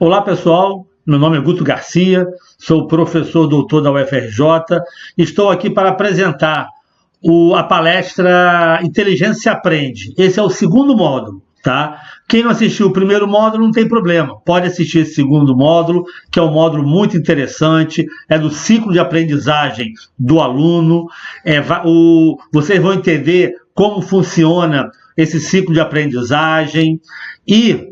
Olá pessoal, meu nome é Guto Garcia, sou professor doutor da UFRJ, estou aqui para apresentar a palestra Inteligência Aprende. Esse é o segundo módulo, tá? Quem não assistiu o primeiro módulo não tem problema, pode assistir esse segundo módulo, que é um módulo muito interessante, é do ciclo de aprendizagem do aluno, vocês vão entender como funciona esse ciclo de aprendizagem e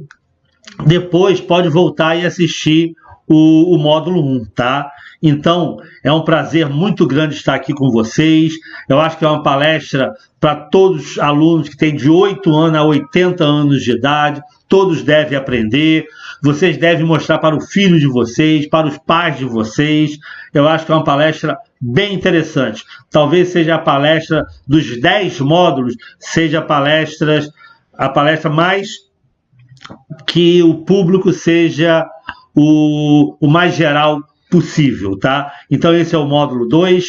depois pode voltar e assistir o módulo 1, tá? Então, é um prazer muito grande estar aqui com vocês. Eu acho que é uma palestra para todos os alunos que têm de 8 anos a 80 anos de idade. Todos devem aprender. Vocês devem mostrar para o filho de vocês, para os pais de vocês. Eu acho que é uma palestra bem interessante. Talvez seja a palestra dos 10 módulos, seja a palestra mais que o público seja o mais geral possível, tá? Então esse é o módulo 2,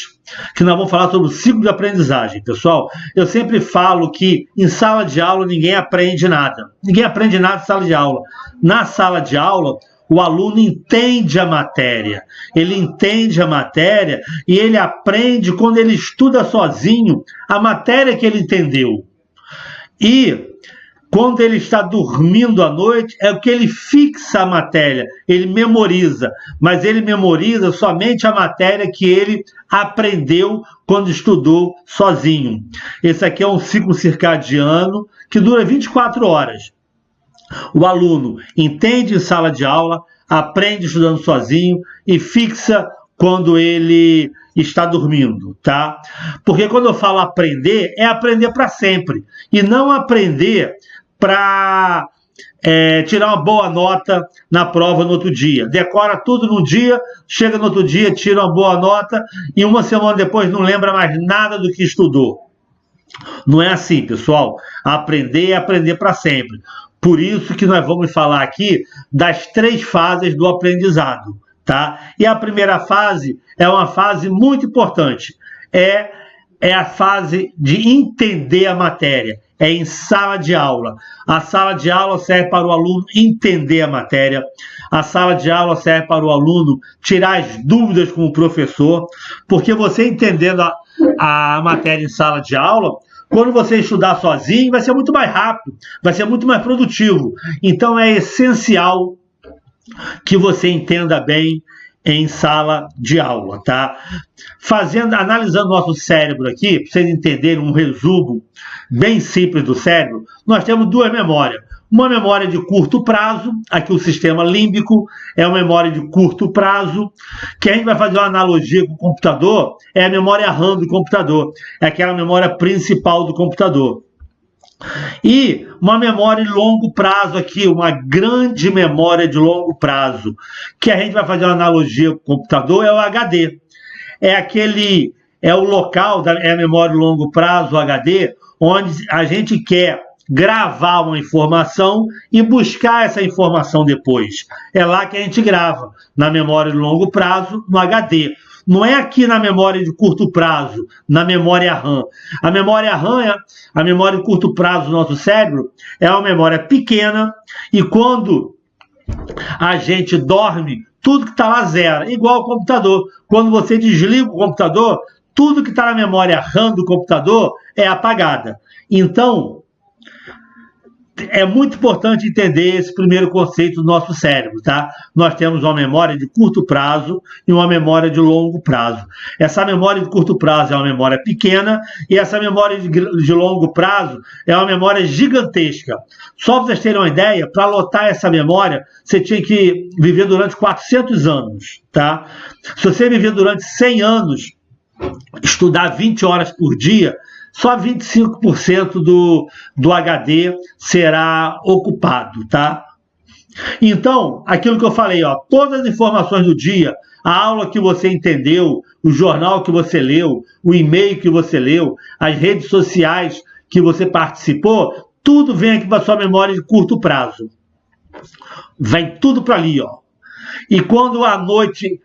que nós vamos falar sobre o ciclo de aprendizagem. Pessoal, eu sempre falo que em sala de aula ninguém aprende nada. Ninguém aprende nada em sala de aula. Na sala de aula, o aluno entende a matéria. Ele entende a matéria e ele aprende quando ele estuda sozinho a matéria que ele entendeu. E quando ele está dormindo à noite, é o que ele fixa a matéria, ele memoriza, mas ele memoriza somente a matéria que ele aprendeu quando estudou sozinho. Esse aqui é um ciclo circadiano que dura 24 horas. O aluno entende em sala de aula, aprende estudando sozinho e fixa quando ele está dormindo, tá? Porque quando eu falo aprender, é aprender para sempre, e não aprender para tirar uma boa nota na prova no outro dia. Decora tudo num dia, chega no outro dia, tira uma boa nota e uma semana depois não lembra mais nada do que estudou. Não é assim, pessoal. Aprender é aprender para sempre. Por isso que nós vamos falar aqui das 3 fases do aprendizado, tá? E a primeira fase é uma fase muito importante. É a fase de entender a matéria. É em sala de aula. A sala de aula serve para o aluno entender a matéria. A sala de aula serve para o aluno tirar as dúvidas com o professor, porque você entendendo a matéria em sala de aula, quando você estudar sozinho, vai ser muito mais rápido, vai ser muito mais produtivo. Então é essencial que você entenda bem em sala de aula, tá? Analisando nosso cérebro aqui, para vocês entenderem um resumo bem simples do cérebro, nós temos 2 memórias. Uma memória de curto prazo, aqui o sistema límbico é uma memória de curto prazo, que a gente vai fazer uma analogia com o computador, é a memória RAM do computador, é aquela memória principal do computador. E uma memória de longo prazo aqui, uma grande memória de longo prazo, que a gente vai fazer uma analogia com o computador, é o HD. É o local, é a memória de longo prazo, o HD, onde a gente quer gravar uma informação e buscar essa informação depois. É lá que a gente grava, na memória de longo prazo, no HD. Não é aqui na memória de curto prazo, na memória RAM. A memória RAM, a memória de curto prazo do nosso cérebro, é uma memória pequena e quando a gente dorme, tudo que está lá zero, igual ao computador. Quando você desliga o computador, tudo que está na memória RAM do computador é apagada. Então, é muito importante entender esse primeiro conceito do nosso cérebro, tá? Nós temos uma memória de curto prazo e uma memória de longo prazo. Essa memória de curto prazo é uma memória pequena e essa memória de longo prazo é uma memória gigantesca. Só para vocês terem uma ideia, para lotar essa memória, você tinha que viver durante 400 anos, tá? Se você viver durante 100 anos, estudar 20 horas por dia, só 25% do HD será ocupado, tá? Então, aquilo que eu falei, ó, todas as informações do dia, a aula que você entendeu, o jornal que você leu, o e-mail que você leu, as redes sociais que você participou, tudo vem aqui para sua memória de curto prazo. Vem tudo para ali, ó. E quando à noite,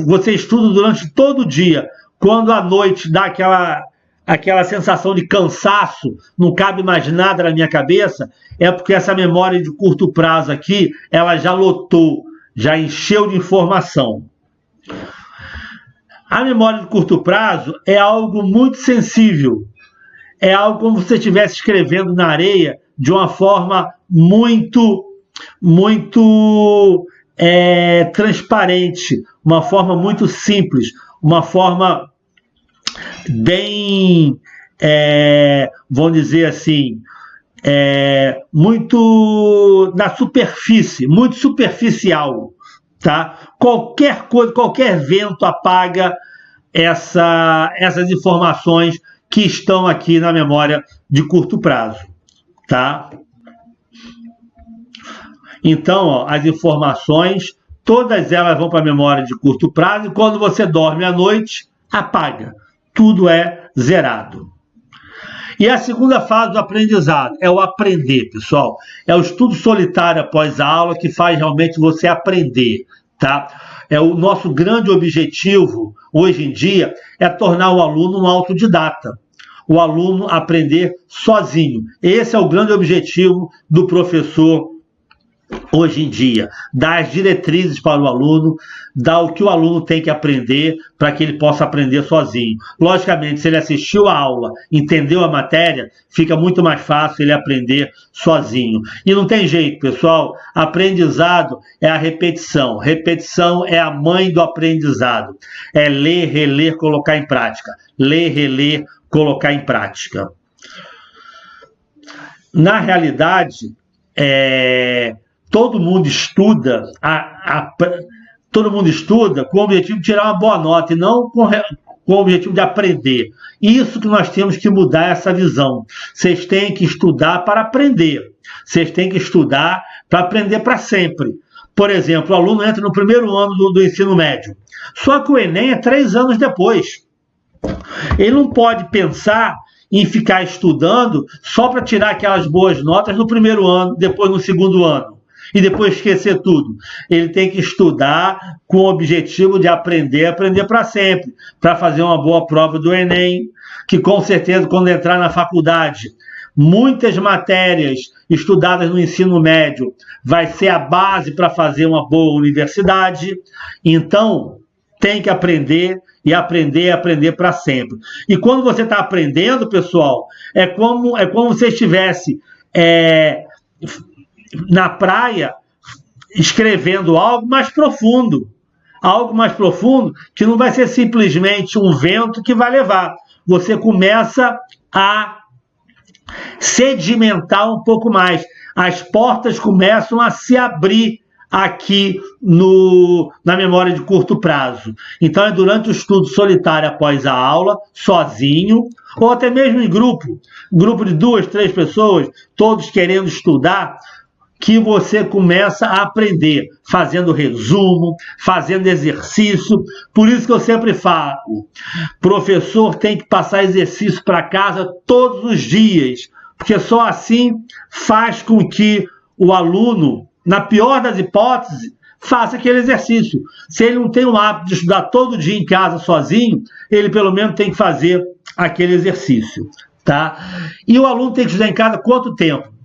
você estuda durante todo o dia, quando à noite dá aquela sensação de cansaço, não cabe mais nada na minha cabeça, é porque essa memória de curto prazo aqui, ela já lotou, já encheu de informação. A memória de curto prazo é algo muito sensível, é algo como se você estivesse escrevendo na areia de uma forma muito transparente, uma forma muito simples, uma forma bem, vamos dizer assim, muito na superfície, muito superficial, tá? Qualquer coisa, qualquer vento apaga essas informações que estão aqui na memória de curto prazo, tá? Então, ó, as informações, todas elas vão para a memória de curto prazo e quando você dorme à noite, apaga. Tudo é zerado. E a segunda fase do aprendizado é o aprender, pessoal. É o estudo solitário após a aula que faz realmente você aprender, tá? O nosso grande objetivo, hoje em dia, é tornar o aluno um autodidata. O aluno aprender sozinho. Esse é o grande objetivo do professor hoje em dia, dar as diretrizes para o aluno, dar o que o aluno tem que aprender para que ele possa aprender sozinho. Logicamente, se ele assistiu a aula, entendeu a matéria, fica muito mais fácil ele aprender sozinho. E não tem jeito, pessoal, aprendizado é a repetição. Repetição é a mãe do aprendizado. É ler, reler, colocar em prática. Ler, reler, colocar em prática. Na realidade, todo mundo estuda com o objetivo de tirar uma boa nota e não com o objetivo de aprender. Isso que nós temos que mudar essa visão. Vocês têm que estudar para aprender. Vocês têm que estudar para aprender para sempre. Por exemplo, o aluno entra no primeiro ano do ensino médio. Só que o Enem é 3 anos depois. Ele não pode pensar em ficar estudando só para tirar aquelas boas notas no primeiro ano, depois no segundo ano. E depois esquecer tudo. Ele tem que estudar com o objetivo de aprender para sempre, para fazer uma boa prova do Enem, que com certeza quando entrar na faculdade, muitas matérias estudadas no ensino médio vai ser a base para fazer uma boa universidade. Então, tem que aprender e aprender para sempre. E quando você está aprendendo, pessoal, é como se estivesse na praia escrevendo algo mais profundo que não vai ser simplesmente um vento que vai levar. Você começa a sedimentar um pouco mais. As portas começam a se abrir aqui na memória de curto prazo. Então é durante o estudo solitário após a aula, sozinho, ou até mesmo em grupo de 2, 3 pessoas, todos querendo estudar, que você começa a aprender, fazendo resumo, fazendo exercício. Por isso que eu sempre falo, professor tem que passar exercício para casa todos os dias, porque só assim faz com que o aluno, na pior das hipóteses, faça aquele exercício. Se ele não tem o hábito de estudar todo dia em casa sozinho, ele pelo menos tem que fazer aquele exercício, tá? E o aluno tem que estudar em casa quanto tempo?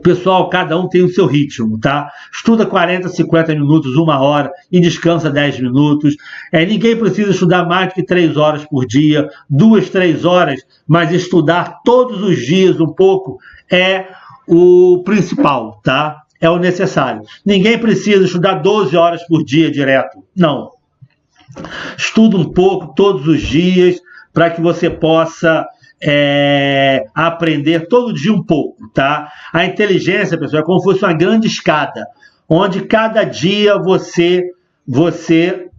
Pessoal, cada um tem o seu ritmo, tá? Estuda 40, 50 minutos, 1 hora e descansa 10 minutos. Ninguém precisa estudar mais do que 3 horas por dia, 2, 3 horas, mas estudar todos os dias um pouco é o principal, tá? É o necessário. Ninguém precisa estudar 12 horas por dia direto, não. Estuda um pouco todos os dias para que você possa aprender todo dia um pouco, tá? A inteligência, pessoal, é como se fosse uma grande escada, onde cada dia você você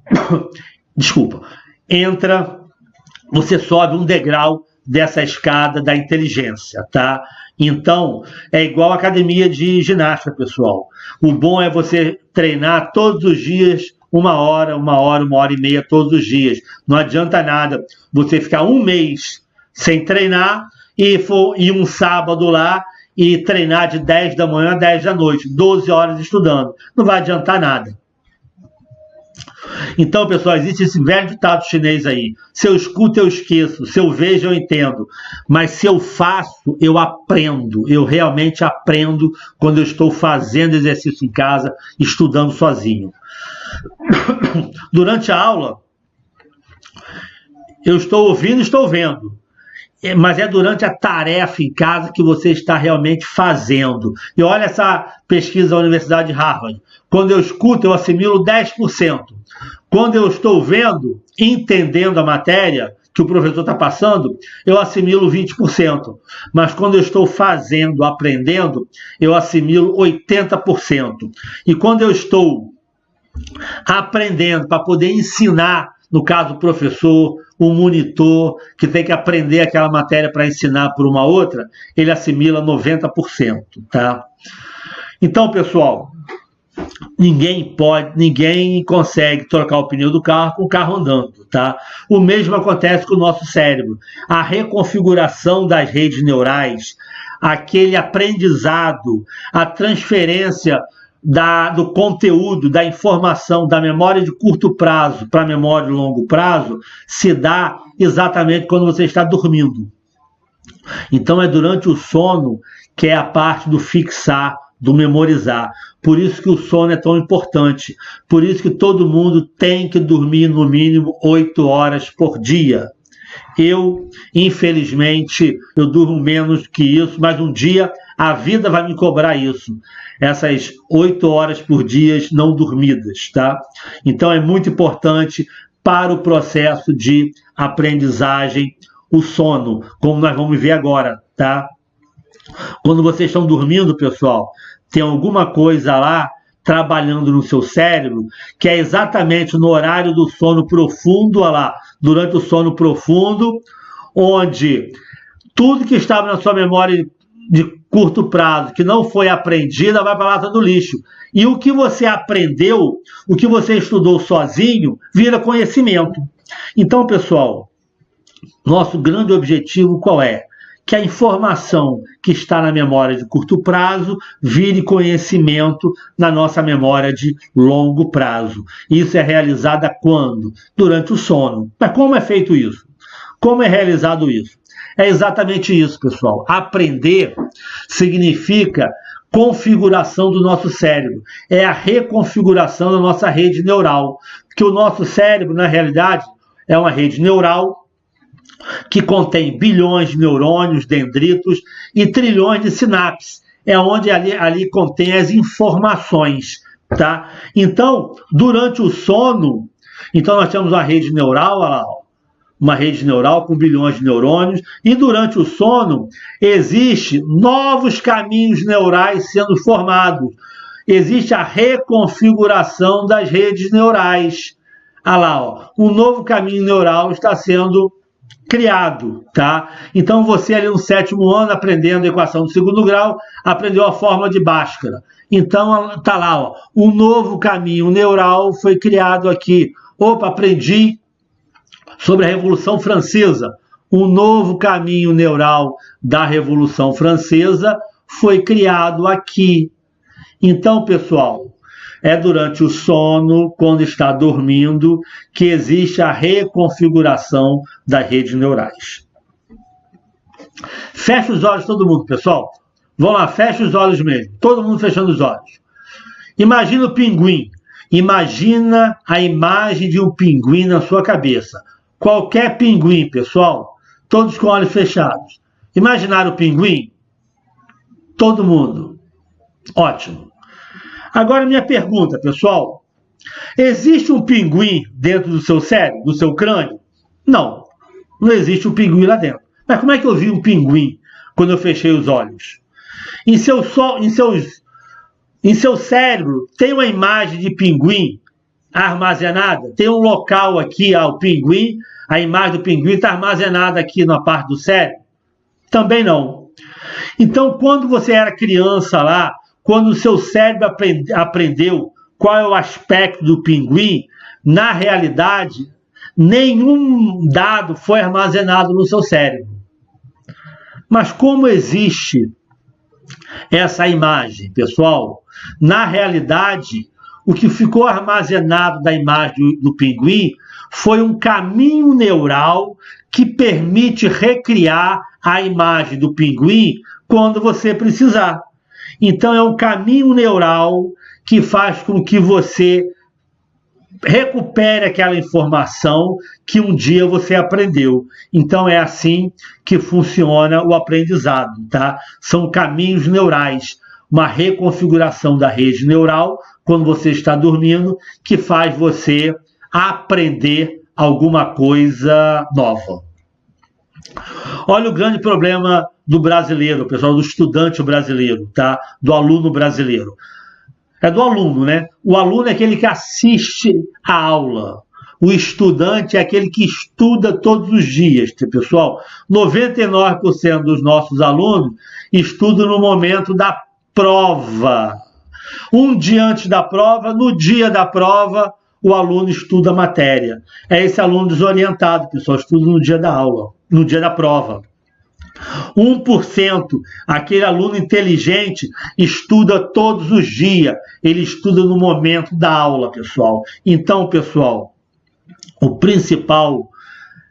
sobe um degrau dessa escada da inteligência, tá? Então, é igual a academia de ginástica, pessoal. O bom é você treinar todos os dias, 1 hora, 1 hora e meia todos os dias. Não adianta nada você ficar 1 mês sem treinar e um sábado lá e treinar de 10 da manhã a 10 da noite, 12 horas estudando. Não vai adiantar nada. Então, pessoal, existe esse velho ditado chinês aí: se eu escuto, eu esqueço, se eu vejo, eu entendo, mas se eu faço, eu aprendo. Eu realmente aprendo quando eu estou fazendo exercício em casa, estudando sozinho. Durante a aula, eu estou ouvindo e estou vendo, mas é durante a tarefa em casa que você está realmente fazendo. E olha essa pesquisa da Universidade de Harvard: quando eu escuto, eu assimilo 10%. Quando eu estou vendo, entendendo a matéria que o professor está passando, eu assimilo 20%. Mas quando eu estou fazendo, aprendendo, eu assimilo 80%. E quando eu estou aprendendo para poder ensinar, no caso o professor, o monitor, que tem que aprender aquela matéria para ensinar por uma outra, ele assimila 90%, tá? Então, pessoal, ninguém consegue trocar o pneu do carro com o carro andando, tá? O mesmo acontece com o nosso cérebro. A reconfiguração das redes neurais, aquele aprendizado, a transferência do conteúdo, da informação, da memória de curto prazo para a memória de longo prazo, se dá exatamente quando você está dormindo. Então é durante o sono que é a parte do fixar, do memorizar. Por isso que o sono é tão importante. Por isso que todo mundo tem que dormir no mínimo 8 horas por dia. Eu, infelizmente, eu durmo menos que isso, mas um dia a vida vai me cobrar isso. Essas 8 horas por dia não dormidas, tá? Então é muito importante para o processo de aprendizagem o sono, como nós vamos ver agora, tá? Quando vocês estão dormindo, pessoal, tem alguma coisa lá trabalhando no seu cérebro, que é exatamente no horário do sono profundo, olha lá, durante o sono profundo, onde tudo que estava na sua memória de curto prazo, que não foi aprendida, vai para a lata do lixo. E o que você aprendeu, o que você estudou sozinho, vira conhecimento. Então, pessoal, nosso grande objetivo qual é? Que a informação que está na memória de curto prazo vire conhecimento na nossa memória de longo prazo. Isso é realizado quando? Durante o sono. Mas como é feito isso? Como é realizado isso? É exatamente isso, pessoal. Aprender significa configuração do nosso cérebro. É a reconfiguração da nossa rede neural. Porque o nosso cérebro, na realidade, é uma rede neural que contém bilhões de neurônios, dendritos e trilhões de sinapses. É onde ali contém as informações, tá? Então, durante o sono, então nós temos uma rede neural, olha lá, uma rede neural com bilhões de neurônios, e durante o sono existe novos caminhos neurais sendo formados. Existe a reconfiguração das redes neurais. Olha lá, ó, um novo caminho neural está sendo criado, tá? Então você ali no 7º ano, aprendendo a equação do 2º grau, aprendeu a fórmula de Bhaskara. Então tá lá, ó, um novo caminho neural foi criado aqui. Opa, aprendi sobre a Revolução Francesa. Um novo caminho neural da Revolução Francesa foi criado aqui. Então, pessoal, é durante o sono, quando está dormindo, que existe a reconfiguração das redes neurais. Fecha os olhos todo mundo, pessoal. Vamos lá, fecha os olhos mesmo. Todo mundo fechando os olhos. Imagina o pinguim. Imagina a imagem de um pinguim na sua cabeça. Qualquer pinguim, pessoal. Todos com olhos fechados. Imaginaram o pinguim? Todo mundo. Ótimo. Agora minha pergunta, pessoal. Existe um pinguim dentro do seu cérebro, do seu crânio? Não. Não existe um pinguim lá dentro. Mas como é que eu vi um pinguim quando eu fechei os olhos? Em seu cérebro tem uma imagem de pinguim armazenada? Tem um local aqui, o pinguim, a imagem do pinguim está armazenada aqui na parte do cérebro? Também não. Então, quando você era criança lá, quando o seu cérebro aprendeu qual é o aspecto do pinguim, na realidade, nenhum dado foi armazenado no seu cérebro. Mas como existe essa imagem, pessoal, na realidade, o que ficou armazenado da imagem do pinguim foi um caminho neural que permite recriar a imagem do pinguim quando você precisar. Então, é um caminho neural que faz com que você recupere aquela informação que um dia você aprendeu. Então, é assim que funciona o aprendizado, tá? São caminhos neurais, uma reconfiguração da rede neural quando você está dormindo, que faz você aprender alguma coisa nova. Olha o grande problema do brasileiro, pessoal, do estudante brasileiro, tá? Do aluno brasileiro. É do aluno, né? O aluno é aquele que assiste a aula. O estudante é aquele que estuda todos os dias, pessoal. 99% dos nossos alunos estudam no momento da prova. Um dia antes da prova, no dia da prova, o aluno estuda a matéria. É esse aluno desorientado, pessoal, estuda no dia da aula, no dia da prova. 1%, aquele aluno inteligente, estuda todos os dias, ele estuda no momento da aula, pessoal. Então, pessoal, o principal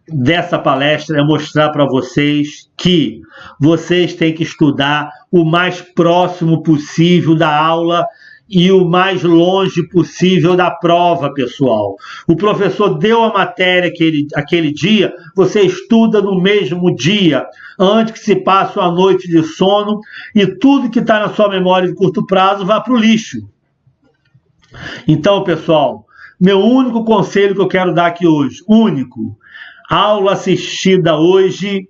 dessa palestra é mostrar para vocês que vocês têm que estudar o mais próximo possível da aula e o mais longe possível da prova, pessoal. O professor deu a matéria aquele dia, você estuda no mesmo dia, antes que se passe uma noite de sono e tudo que está na sua memória de curto prazo vá para o lixo. Então, pessoal, meu único conselho que eu quero dar aqui hoje, único, aula assistida hoje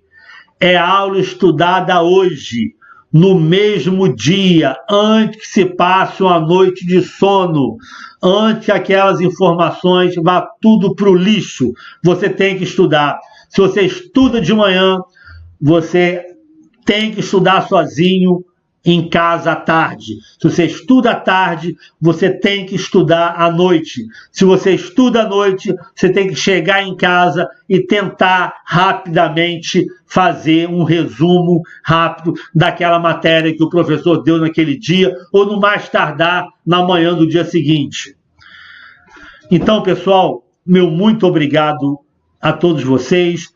é aula estudada hoje, no mesmo dia, antes que se passe uma noite de sono, antes que aquelas informações vá tudo para o lixo. Você tem que estudar. Se você estuda de manhã, você tem que estudar sozinho em casa à tarde. Se você estuda à tarde, você tem que estudar à noite. Se você estuda à noite, você tem que chegar em casa e tentar rapidamente fazer um resumo rápido daquela matéria que o professor deu naquele dia, ou no mais tardar na manhã do dia seguinte. Então, pessoal, meu muito obrigado a todos vocês.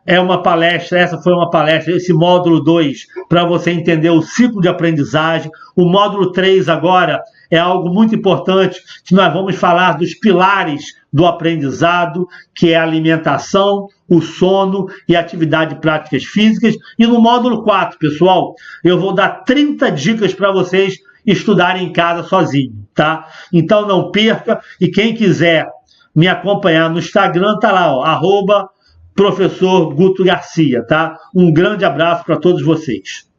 É uma palestra, essa foi uma palestra, esse módulo 2, para você entender o ciclo de aprendizagem. O módulo 3 agora é algo muito importante, que nós vamos falar dos pilares do aprendizado, que é a alimentação, o sono e atividade de práticas físicas. E no módulo 4, pessoal, eu vou dar 30 dicas para vocês estudarem em casa sozinho, tá? Então não perca, e quem quiser me acompanhar no Instagram, tá lá, ó, @Professor Guto Garcia, tá? Um grande abraço para todos vocês.